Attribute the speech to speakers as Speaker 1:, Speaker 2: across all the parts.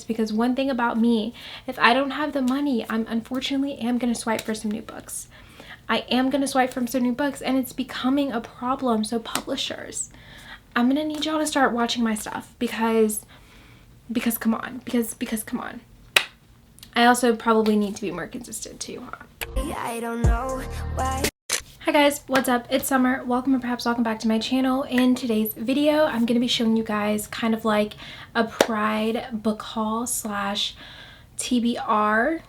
Speaker 1: Because one thing about me, if I don't have the money, I'm unfortunately am going to swipe for some new books. I am going to swipe from some new books, and it's becoming a problem. So publishers, I'm going to need y'all to start watching my stuff because come on, because come on. I also probably need to be more consistent too, huh? I don't know why. Hi guys, what's up? It's Summer. Welcome or perhaps welcome back to my channel. In today's video, I'm going to be showing you guys kind of like a Pride book haul slash TBR.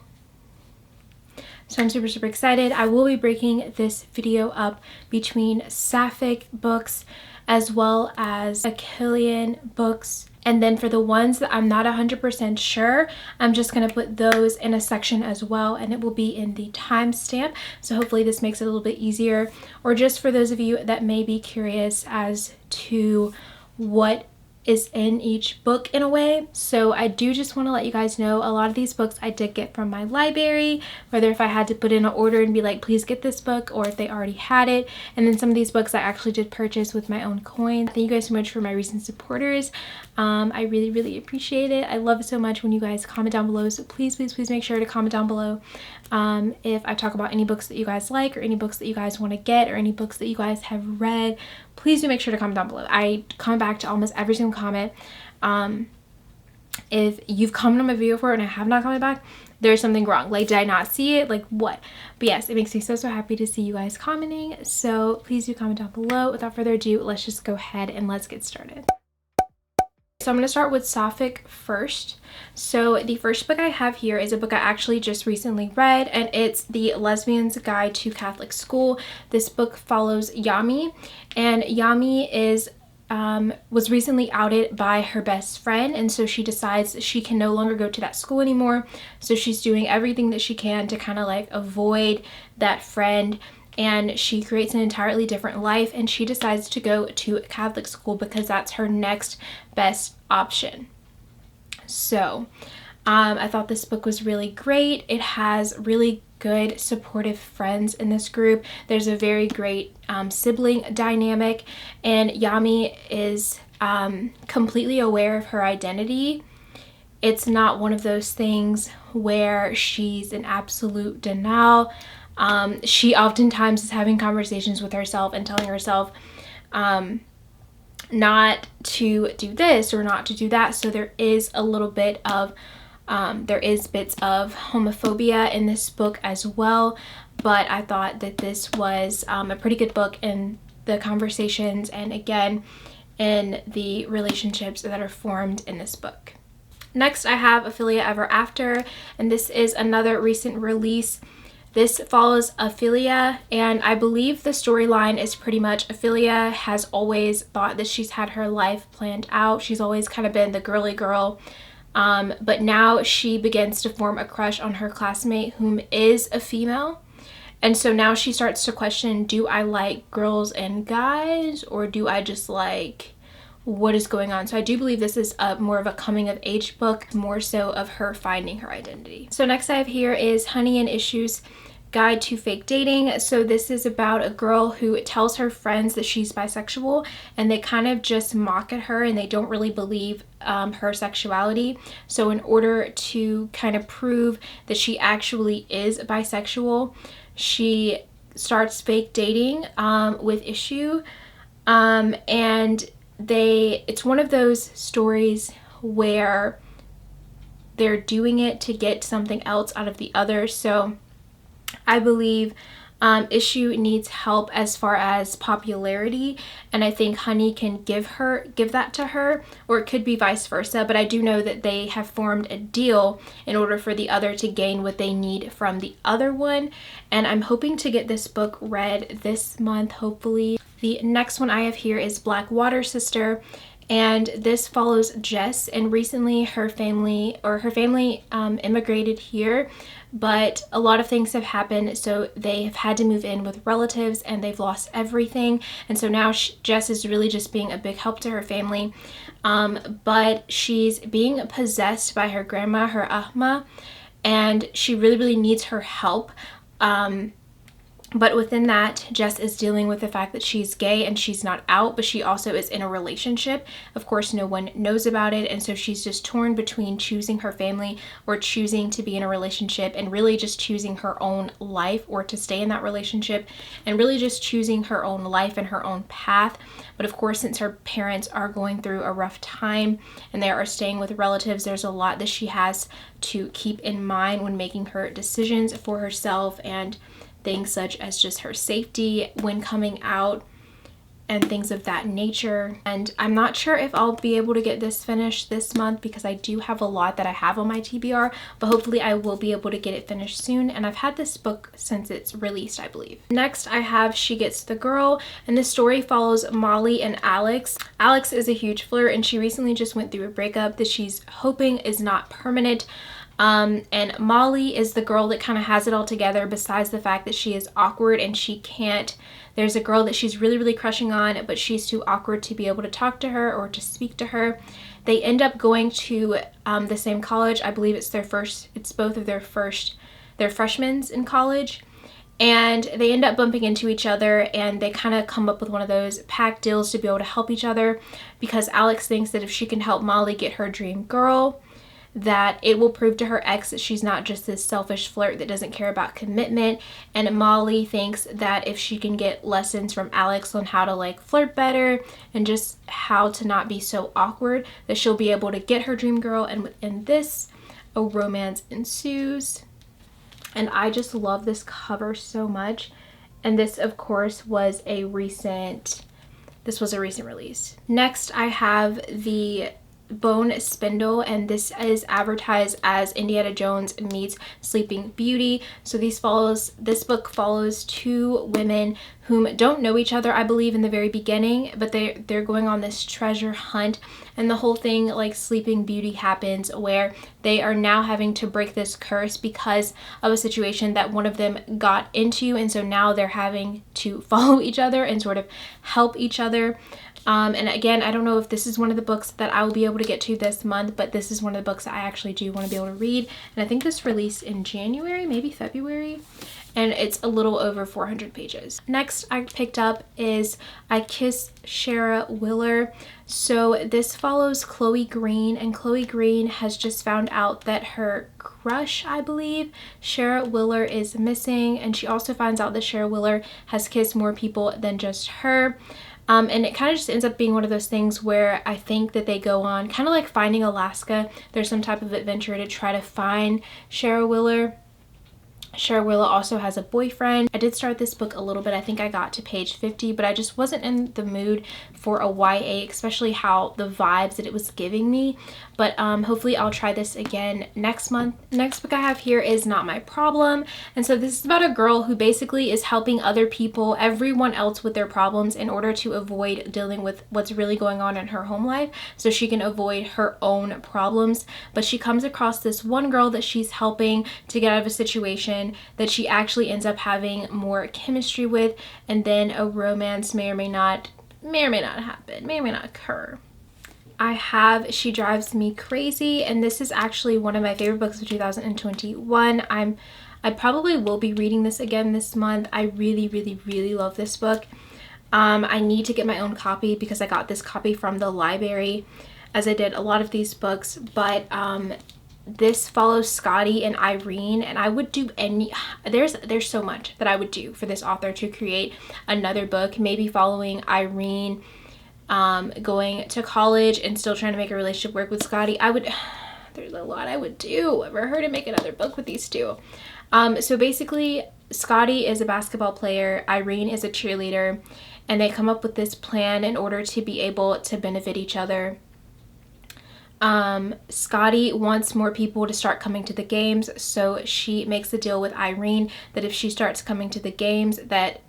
Speaker 1: So I'm super excited. I will be breaking this video up between Sapphic books as well as ACHILLEAN books. And then for the ones that I'm not 100% sure, I'm just going to put those in a section as well, and it will be in the timestamp. So hopefully this makes it a little bit easier, or just for those of you that may be curious as to what is in each book in a way. So I do just want to let you guys know a lot of these books I did get from my library, whether if I had to put in an order and be like, please get this book, or if they already had it. And then some of these books I actually did purchase with my own coin. Thank you guys so much for my recent supporters. I really appreciate it. I love it so much when you guys comment down below. So please make sure to comment down below if I talk about any books that you guys like, or any books that you guys want to get, or any books that you guys have read. Please do make sure to comment down below. I comment back to almost every single comment. If you've commented on my video before and I have not commented back, there's something wrong. Like, did I not see it? Like, what? But yes, it makes me so happy to see you guys commenting. So please do comment down below. Without further ado, let's just go ahead and let's get started. So I'm going to start with Sapphic first. So the first book I have here is a book I actually just recently read, and it's The Lesbians Guide to Catholic School. This book follows Yami, and Yami is was recently outed by her best friend, and so she decides that she can no longer go to that school anymore. So she's doing everything that she can to kind of like avoid that friend, and she creates an entirely different life, and she decides to go to a Catholic school because that's her next best option. So I thought this book was really great. It has really good supportive friends in this group. There's a very great sibling dynamic, and Yami is completely aware of her identity. It's not one of those things where she's in absolute denial. She oftentimes is having conversations with herself and telling herself not to do this or not to do that. So there is a little bit of there is bits of homophobia in this book as well, but I thought that this was a pretty good book in the conversations and again in the relationships that are formed in this book. Next I have Ophelia Ever After, and this is another recent release. This follows Ophelia, and I believe the storyline is pretty much Ophelia has always thought that she's had her life planned out. She's always kind of been the girly girl, but now she begins to form a crush on her classmate whom is a female. And so now she starts to question, do I like girls and guys, or do I just like what is going on? So I do believe this is more of a coming of age book, more so of her finding her identity. So next I have here is Honey and Issues Guide to Fake Dating. So this is about a girl who tells her friends that she's bisexual, and they kind of just mock at her and they don't really believe her sexuality. So in order to kind of prove that she actually is bisexual, she starts fake dating with Issue, and it's one of those stories where they're doing it to get something else out of the other. So I believe Issue needs help as far as popularity, and I think Honey can give that to her, or it could be vice versa, but I do know that they have formed a deal in order for the other to gain what they need from the other one, and I'm hoping to get this book read this month, hopefully. The next one I have here is Black Water Sister, and this follows Jess, and recently her family immigrated here, but a lot of things have happened, so they have had to move in with relatives and they've lost everything, and so now Jess is really just being a big help to her family, but she's being possessed by her grandma, her Ahma, and she really needs her help. But within that, Jess is dealing with the fact that she's gay and she's not out, but she also is in a relationship. Of course, no one knows about it, and so she's just torn between choosing her family or choosing to be in a relationship, and really just choosing her own life or to stay in that relationship, and really just choosing her own life and her own path. But of course, since her parents are going through a rough time and they are staying with relatives, there's a lot that she has to keep in mind when making her decisions for herself, and things such as just her safety when coming out and things of that nature. And I'm not sure if I'll be able to get this finished this month because I do have a lot that I have on my TBR, but hopefully I will be able to get it finished soon. And I've had this book since it's released, I believe. Next, I have She Gets the Girl, and this story follows Molly and Alex. Alex is a huge flirt, and she recently just went through a breakup that she's hoping is not permanent. And Molly is the girl that kind of has it all together, besides the fact that she is awkward and she can't. There's a girl that she's really crushing on, but she's too awkward to be able to talk to her or to speak to her. They end up going to the same college. I believe it's both of their freshmen in college. And they end up bumping into each other, and they kind of come up with one of those pact deals to be able to help each other, because Alex thinks that if she can help Molly get her dream girl, that it will prove to her ex that she's not just this selfish flirt that doesn't care about commitment. And Molly thinks that if she can get lessons from Alex on how to like flirt better and just how to not be so awkward, that she'll be able to get her dream girl. And within this, a romance ensues. And I just love this cover so much. And this, of course, was a recent release. Next, I have the Bone Spindle, and this is advertised as Indiana Jones meets Sleeping Beauty. So this book follows two women whom don't know each other, I believe, in the very beginning, but they're going on this treasure hunt, and the whole thing, like Sleeping Beauty, happens where they are now having to break this curse because of a situation that one of them got into, and so now they're having to follow each other and sort of help each other. And again, I don't know if this is one of the books that I will be able to get to this month, but this is one of the books that I actually do want to be able to read. And I think this released in January, maybe February, and it's a little over 400 pages. Next I picked up is I Kissed Sharon. So this follows Chloe Green, and Chloe Green has just found out that her crush, I believe, Sharon Willer, is missing, and she also finds out that Sharon Willer has kissed more people than just her. And it kind of just ends up being one of those things where I think that they go on, kind of like Finding Alaska. There's some type of adventure to try to find Sharon Willer. Sharon Willer also has a boyfriend. I did start this book a little bit. I think I got to page 50, but I just wasn't in the mood for a YA, especially how the vibes that it was giving me. But hopefully I'll try this again next month. Next book I have here is Not My Problem. And so this is about a girl who basically is helping other people, everyone else, with their problems in order to avoid dealing with what's really going on in her home life, so she can avoid her own problems. But she comes across this one girl that she's helping to get out of a situation that she actually ends up having more chemistry with, and then a romance may or may not happen, may or may not occur. I have She Drives Me Crazy, and this is actually one of my favorite books of 2021. I probably will be reading this again this month. I really love this book. I need to get my own copy because I got this copy from the library, as I did a lot of these books, but this follows Scotty and Irene, and I would do there's so much that I would do for this author to create another book, maybe following Irene going to college and still trying to make a relationship work with Scotty. There's a lot I would do for her to make another book with these two. So basically, Scotty is a basketball player, Irene is a cheerleader, and they come up with this plan in order to be able to benefit each other. Scotty wants more people to start coming to the games, so she makes a deal with Irene that if she starts coming to the games, that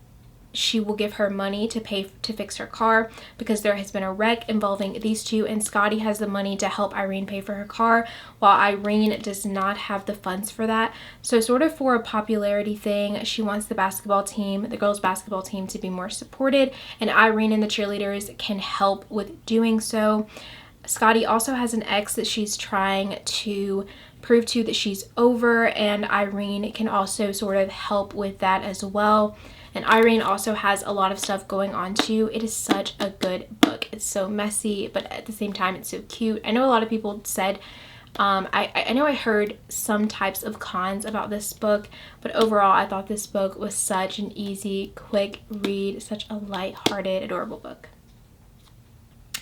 Speaker 1: she will give her money to pay to fix her car, because there has been a wreck involving these two, and Scotty has the money to help Irene pay for her car, while Irene does not have the funds for that. So sort of for a popularity thing, she wants the girls' basketball team to be more supported, and Irene and the cheerleaders can help with doing so. Scotty also has an ex that she's trying to prove to that she's over, and Irene can also sort of help with that as well. And Irene also has a lot of stuff going on too. It is such a good book. It's so messy, but at the same time it's so cute. I know a lot of people said, I know I heard some types of cons about this book, but overall I thought this book was such an easy, quick read, such a light-hearted, adorable book.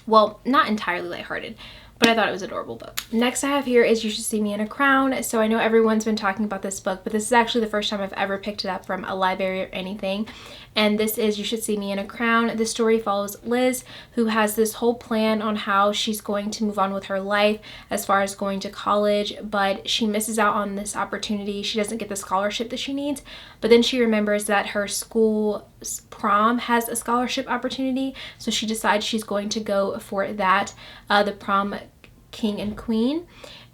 Speaker 1: Well, not entirely lighthearted, but I thought it was an adorable book. Next I have here is You Should See Me in a Crown. So I know everyone's been talking about this book, but this is actually the first time I've ever picked it up from a library or anything. And this is You Should See Me in a Crown. The story follows Liz, who has this whole plan on how she's going to move on with her life as far as going to college, but she misses out on this opportunity. She doesn't get the scholarship that she needs, but then she remembers that her school prom has a scholarship opportunity, so she decides she's going to go for that, the prom king and queen.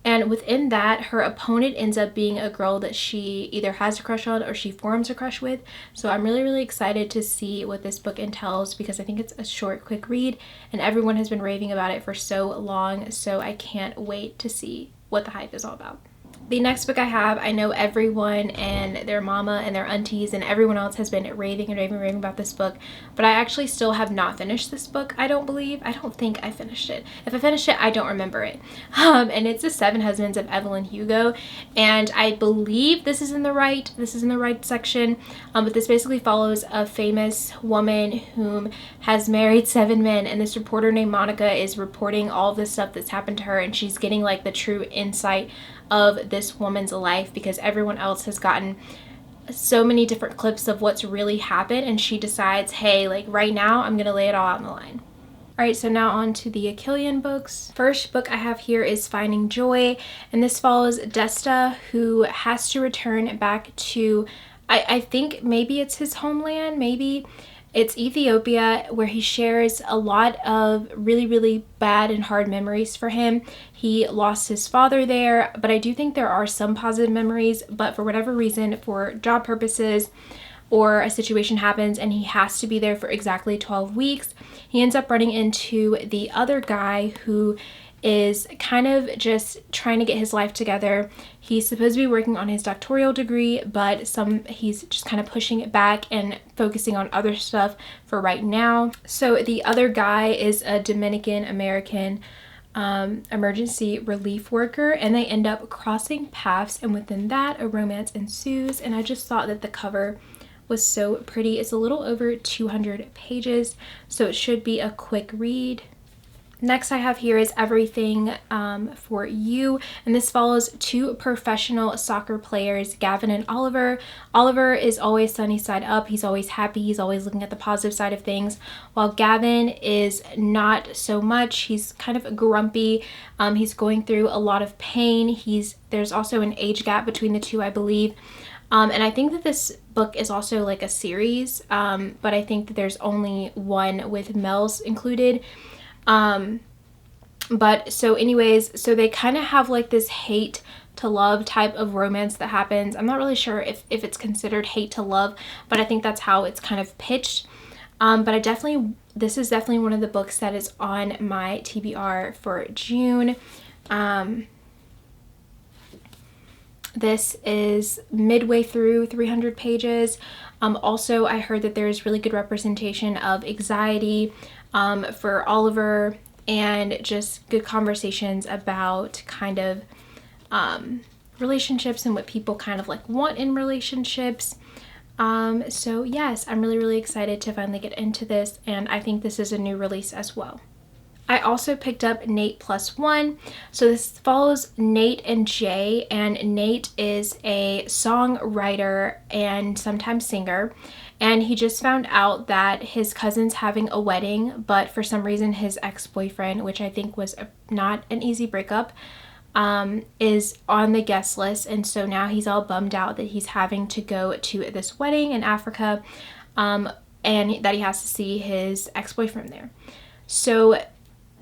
Speaker 1: And within that, her opponent ends up being a girl that she either has a crush on or she forms a crush with. So I'm really excited to see what this book entails, because I think it's a short, quick read and everyone has been raving about it for so long. So I can't wait to see what the hype is all about. The next book I have, I know everyone and their mama and their aunties and everyone else has been raving about this book, but I actually still have not finished this book, I don't believe. I don't think I finished it. If I finished it, I don't remember it. And it's The Seven Husbands of Evelyn Hugo, and I believe this is in the right section, but this basically follows a famous woman whom has married 7 men, and this reporter named Monica is reporting all of this stuff that's happened to her, and she's getting like the true insight of this woman's life, because everyone else has gotten so many different clips of what's really happened, and she decides, hey, like right now I'm gonna lay it all out on the line. Alright, so now on to the ACHILLEAN books. First book I have here is Finding Joy, and this follows Desta, who has to return back to, I think maybe it's his homeland, maybe it's Ethiopia, where he shares a lot of really bad and hard memories for him. He lost his father there, but I do think there are some positive memories, but for whatever reason, for job purposes or a situation happens and he has to be there for exactly 12 weeks, he ends up running into the other guy who is kind of just trying to get his life together. He's supposed to be working on his doctoral degree, but he's just kind of pushing it back and focusing on other stuff for right now. So the other guy is a Dominican American emergency relief worker, and they end up crossing paths, and within that a romance ensues. And I just thought that the cover was so pretty. It's a little over 200 pages, so it should be a quick read. Next I have here is Everything for You, and this follows 2 professional soccer players, Gavin and Oliver. Oliver is always sunny side up. He's always happy. He's always looking at the positive side of things, while Gavin is not so much. He's kind of grumpy. He's going through a lot of pain. There's also an age gap between the two, I believe. And I think that this book is also like a series, but I think that there's only one with Mel's included. But so anyways, so they kind of have like this hate to love type of romance that happens. I'm not really sure if it's considered hate to love, but I think that's how it's kind of pitched. But this is definitely one of the books that is on my TBR for June. This is midway through 300 pages. Also, I heard that there's really good representation of anxiety for Oliver, and just good conversations about kind of relationships and what people kind of like want in relationships. So yes, I'm really excited to finally get into this, and I think this is a new release as well. I also picked up Nate Plus One. So this follows Nate and Jay, and Nate is a songwriter and sometimes singer, and he just found out that his cousin's having a wedding, but for some reason his ex-boyfriend, which I think was not an easy breakup, is on the guest list, and so now he's all bummed out that he's having to go to this wedding in Africa, and that he has to see his ex-boyfriend there. So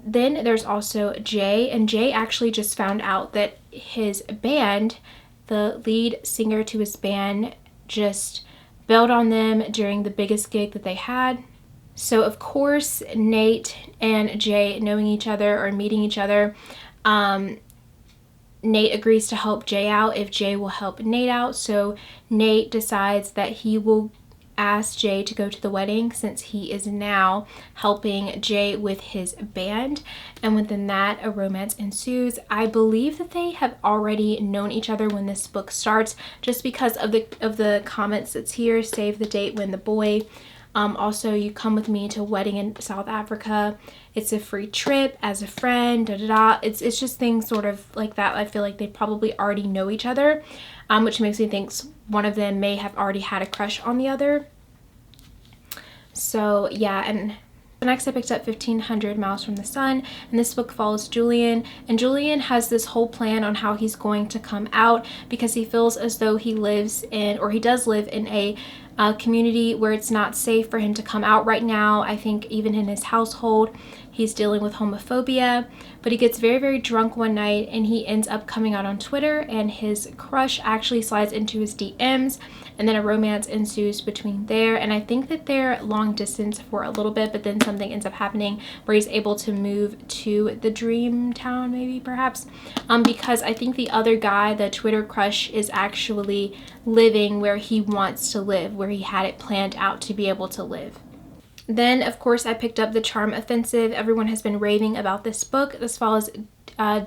Speaker 1: then there's also Jay, and Jay actually just found out that his band, the lead singer to his band, just bailed on them during the biggest gig that they had. So of course, Nate and Jay knowing each other or meeting each other, Nate agrees to help Jay out if Jay will help Nate out. So Nate decides that he will ask Jay to go to the wedding since he is now helping Jay with his band. And within that, a romance ensues. I believe that they have already known each other when this book starts, just because of the comments that's here. Save the date when the boy. Also, you come with me to a wedding in South Africa. It's a free trip as a friend, da da da. It's just things sort of like that. I feel like they probably already know each other, which makes me think one of them may have already had a crush on the other. So yeah, and next I picked up 1500 Miles from the Sun, and this book follows Julian, and Julian has this whole plan on how he's going to come out because he feels as though he lives in, or he does live in a community where it's not safe for him to come out right now. I think even in his household he's dealing with homophobia, but he gets very, very drunk one night and he ends up coming out on Twitter, and his crush actually slides into his DMs, and then a romance ensues between there. And I think that they're long distance for a little bit, but then something ends up happening where he's able to move to the dream town, maybe perhaps, because I think the other guy, the Twitter crush, is actually living where he wants to live, where he had it planned out to be able to live. Then, of course, I picked up The Charm Offensive. Everyone has been raving about this book. This follows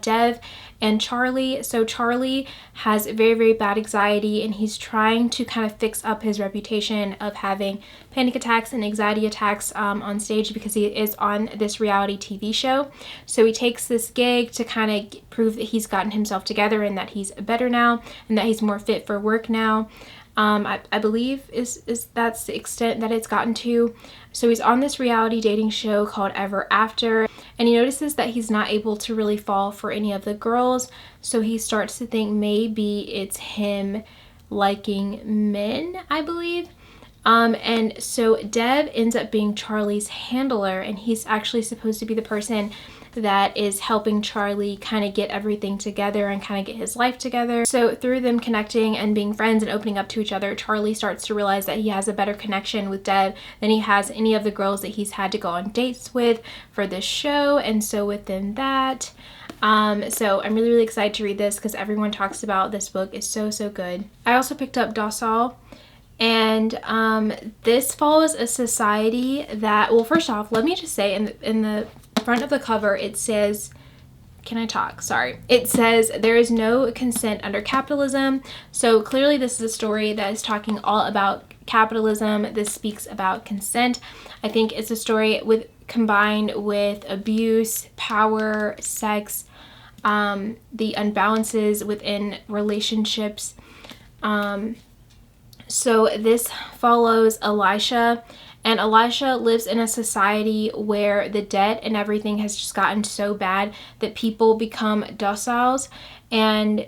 Speaker 1: Dev and Charlie. So Charlie has very, very bad anxiety, and he's trying to kind of fix up his reputation of having panic attacks and anxiety attacks on stage because he is on this reality TV show. So he takes this gig to kind of prove that he's gotten himself together and that he's better now and that he's more fit for work now. I believe that's the extent that it's gotten to. So he's on this reality dating show called Ever After, and he notices that he's not able to really fall for any of the girls. So he starts to think maybe it's him liking men, I believe. And so Dev ends up being Charlie's handler, and he's actually supposed to be the person that is helping Charlie kind of get everything together and kind of get his life together. So through them connecting and being friends and opening up to each other, Charlie starts to realize that he has a better connection with Dev than he has any of the girls that he's had to go on dates with for this show. And so within that, so I'm really, really excited to read this because everyone talks about this book. It's so, so good. I also picked up Docile. And this follows a society that, well, first off, let me just say in the front of the cover it says, can I talk? Sorry. It says there is no consent under capitalism. So clearly this is a story that is talking all about capitalism. This speaks about consent. I think it's a story combined with abuse, power, sex, the unbalances within relationships. So this follows Elisha, and Elisha lives in a society where the debt and everything has just gotten so bad that people become dociles, and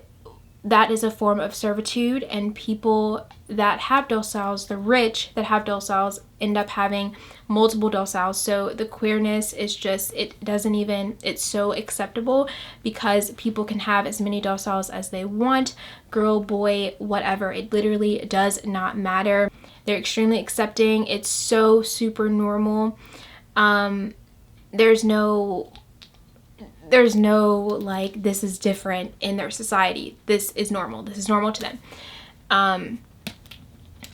Speaker 1: that is a form of servitude, and people that have dociles, the rich that have dociles, end up having multiple dociles. So the queerness is just, it's so acceptable because people can have as many dociles as they want, girl, boy, whatever. It literally does not matter. They're extremely accepting. It's so super normal. There's no like, this is different in their society. This is normal. This is normal to them.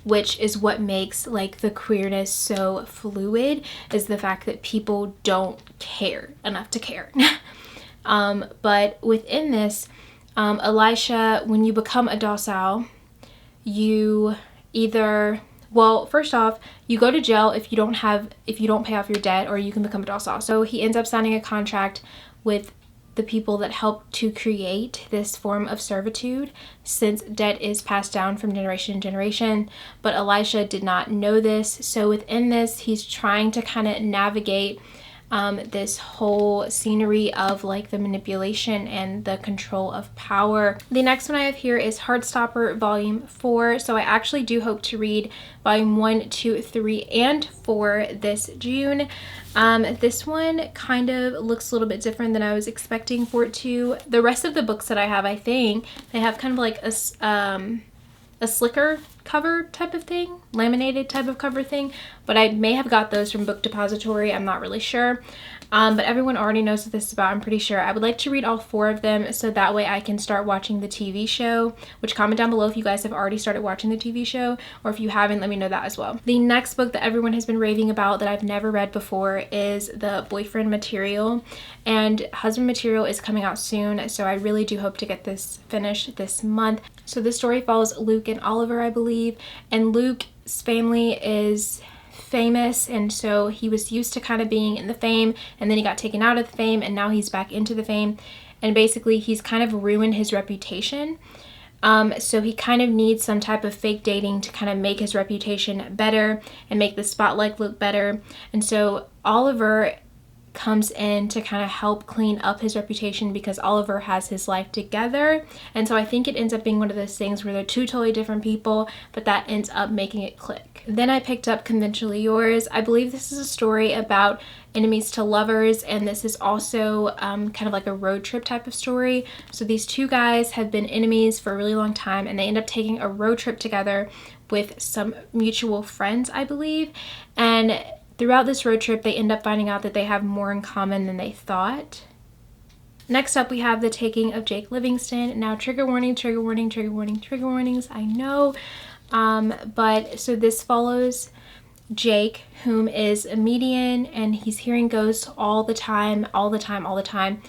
Speaker 1: Which is what makes like the queerness so fluid, is the fact that people don't care enough to care. But within this, Elisha, when you become a docile, you either, well, first off, you go to jail if you don't pay off your debt, or you can become a docile. So he ends up signing a contract with the people that help to create this form of servitude, since debt is passed down from generation to generation. But Elisha did not know this. So within this, he's trying to kind of navigate this whole scenery of like the manipulation and the control of power. The next one I have here is Heartstopper Volume 4. So I actually do hope to read Volume 1, 2, 3, and 4 this June. This one kind of looks a little bit different than I was expecting for it to. The rest of the books that I have, I think, they have kind of like a a slicker cover type of thing, laminated type of cover thing, but I may have got those from Book Depository. I'm not really sure. But everyone already knows what this is about, I'm pretty sure. I would like to read all 4 of them so that way I can start watching the TV show, which comment down below if you guys have already started watching the TV show, or if you haven't, let me know that as well. The next book that everyone has been raving about that I've never read before is the boyfriend material, and husband material is coming out soon, so I really do hope to get this finished this month. So this story follows Luke and Oliver, I believe, and Luke's family is famous, and so he was used to kind of being in the fame, and then he got taken out of the fame, and now he's back into the fame, and basically he's kind of ruined his reputation. So he kind of needs some type of fake dating to kind of make his reputation better and make the spotlight look better. And so Oliver comes in to kind of help clean up his reputation because Oliver has his life together. And so I think it ends up being one of those things where they're 2 totally different people, but that ends up making it click. Then I picked up Conventionally Yours. I believe this is a story about enemies to lovers, and this is also kind of like a road trip type of story. So these 2 guys have been enemies for a really long time, and they end up taking a road trip together with some mutual friends, I believe. And throughout this road trip, they end up finding out that they have more in common than they thought. Next up, we have The Taking of Jake Livingston. Now, trigger warning, trigger warning, trigger warning, trigger warnings, I know. But so this follows Jake, whom is a medium, and he's hearing ghosts all the time, all the time, all the time.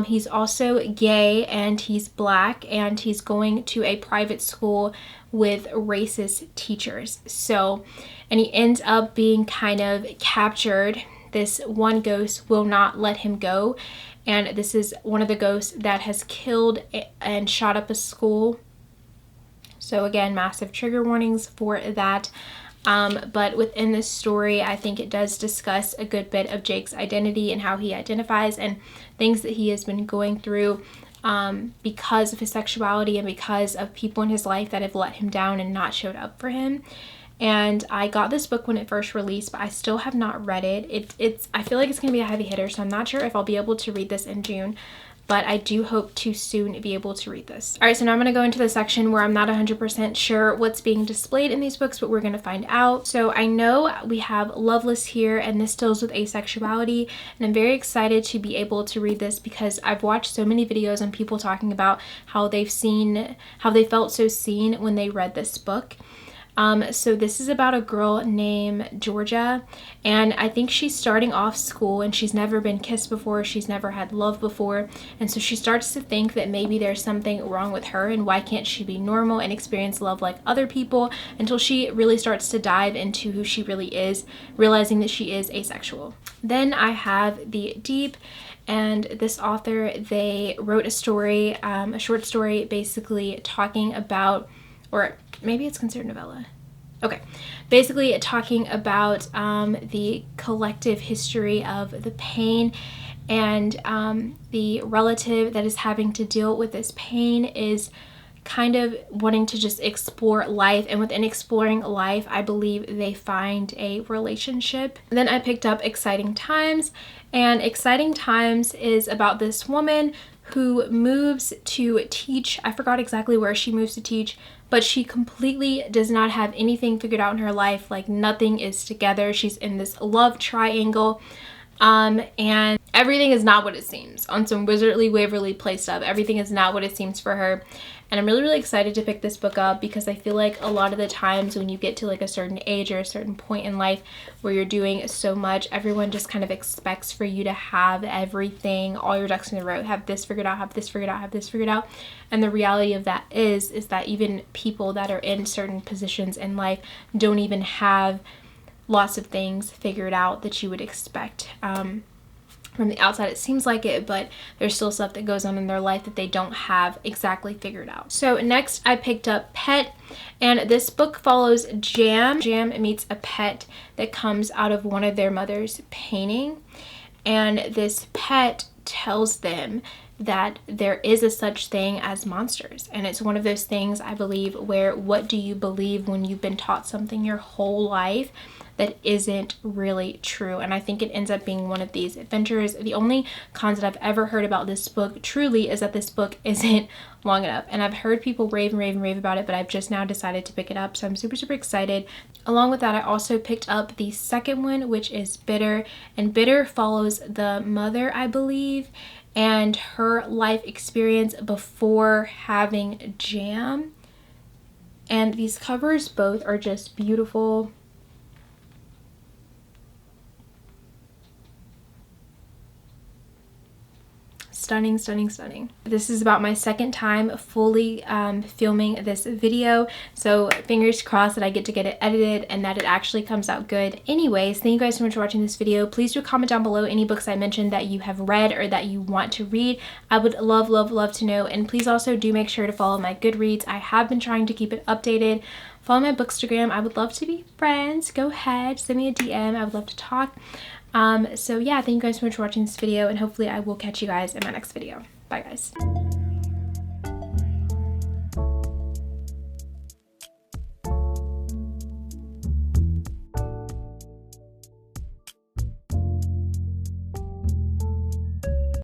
Speaker 1: He's also gay, and he's black, and he's going to a private school with racist teachers. So, and he ends up being kind of captured. This one ghost will not let him go, and this is one of the ghosts that has killed and shot up a school. So again, massive trigger warnings for that. But within this story, I think it does discuss a good bit of Jake's identity and how he identifies and things that he has been going through because of his sexuality and because of people in his life that have let him down and not showed up for him. And I got this book when it first released, but I still have not read it. I feel like it's going to be a heavy hitter, so I'm not sure if I'll be able to read this in June. But I do hope to soon be able to read this. All right, so now I'm going to go into the section where I'm not 100% sure what's being displayed in these books, but we're going to find out. So I know we have Loveless here, and this deals with asexuality, and I'm very excited to be able to read this because I've watched so many videos on people talking about how they felt so seen when they read this book. So this is about a girl named Georgia, and I think she's starting off school and she's never been kissed before, she's never had love before, and so she starts to think that maybe there's something wrong with her and why can't she be normal and experience love like other people, until she really starts to dive into who she really is, realizing that she is asexual. Then I have The Deep, and this author, they wrote a story, a short story basically talking about, or maybe it's considered novella. Okay, basically talking about the collective history of the pain, and the relative that is having to deal with this pain is kind of wanting to just explore life, and within exploring life, I believe they find a relationship. Then I picked up Exciting Times, and Exciting Times is about this woman who moves to teach. I forgot exactly where she moves to teach, but she completely does not have anything figured out in her life. Like, nothing is together. She's in this love triangle, and everything is not what it seems. On some Wizardly Waverly Place stuff, everything is not what it seems for her. And I'm really, really excited to pick this book up because I feel like a lot of the times when you get to like a certain age or a certain point in life where you're doing so much, everyone just kind of expects for you to have everything, all your ducks in a row, have this figured out, have this figured out, have this figured out. And the reality of that is that even people that are in certain positions in life don't even have lots of things figured out that you would expect. From the outside it seems like it, but there's still stuff that goes on in their life that they don't have exactly figured out. So next I picked up Pet, and this book follows Jam. Jam meets a pet that comes out of one of their mother's painting, and this pet tells them that there is a such thing as monsters. And it's one of those things, I believe, where what do you believe when you've been taught something your whole life that isn't really true? And I think it ends up being one of these adventures. The only cons that I've ever heard about this book truly is that this book isn't long enough. And I've heard people rave and rave and rave about it, but I've just now decided to pick it up. So I'm super, super excited. Along with that, I also picked up the second one, which is Bitter. And Bitter follows the mother, I believe, and her life experience before having Jam. And these covers both are just beautiful. Stunning, stunning, stunning. This is about my second time fully filming this video, so fingers crossed that I get to get it edited and that it actually comes out good. Anyways, thank you guys so much for watching this video. Please do comment down below any books I mentioned that you have read or that you want to read. I would love, love, love to know. And please also do make sure to follow my Goodreads. I have been trying to keep it updated. Follow my Bookstagram. I would love to be friends. Go ahead, send me a DM. I would love to talk. So yeah, thank you guys so much for watching this video, and hopefully I will catch you guys in my next video. Bye guys.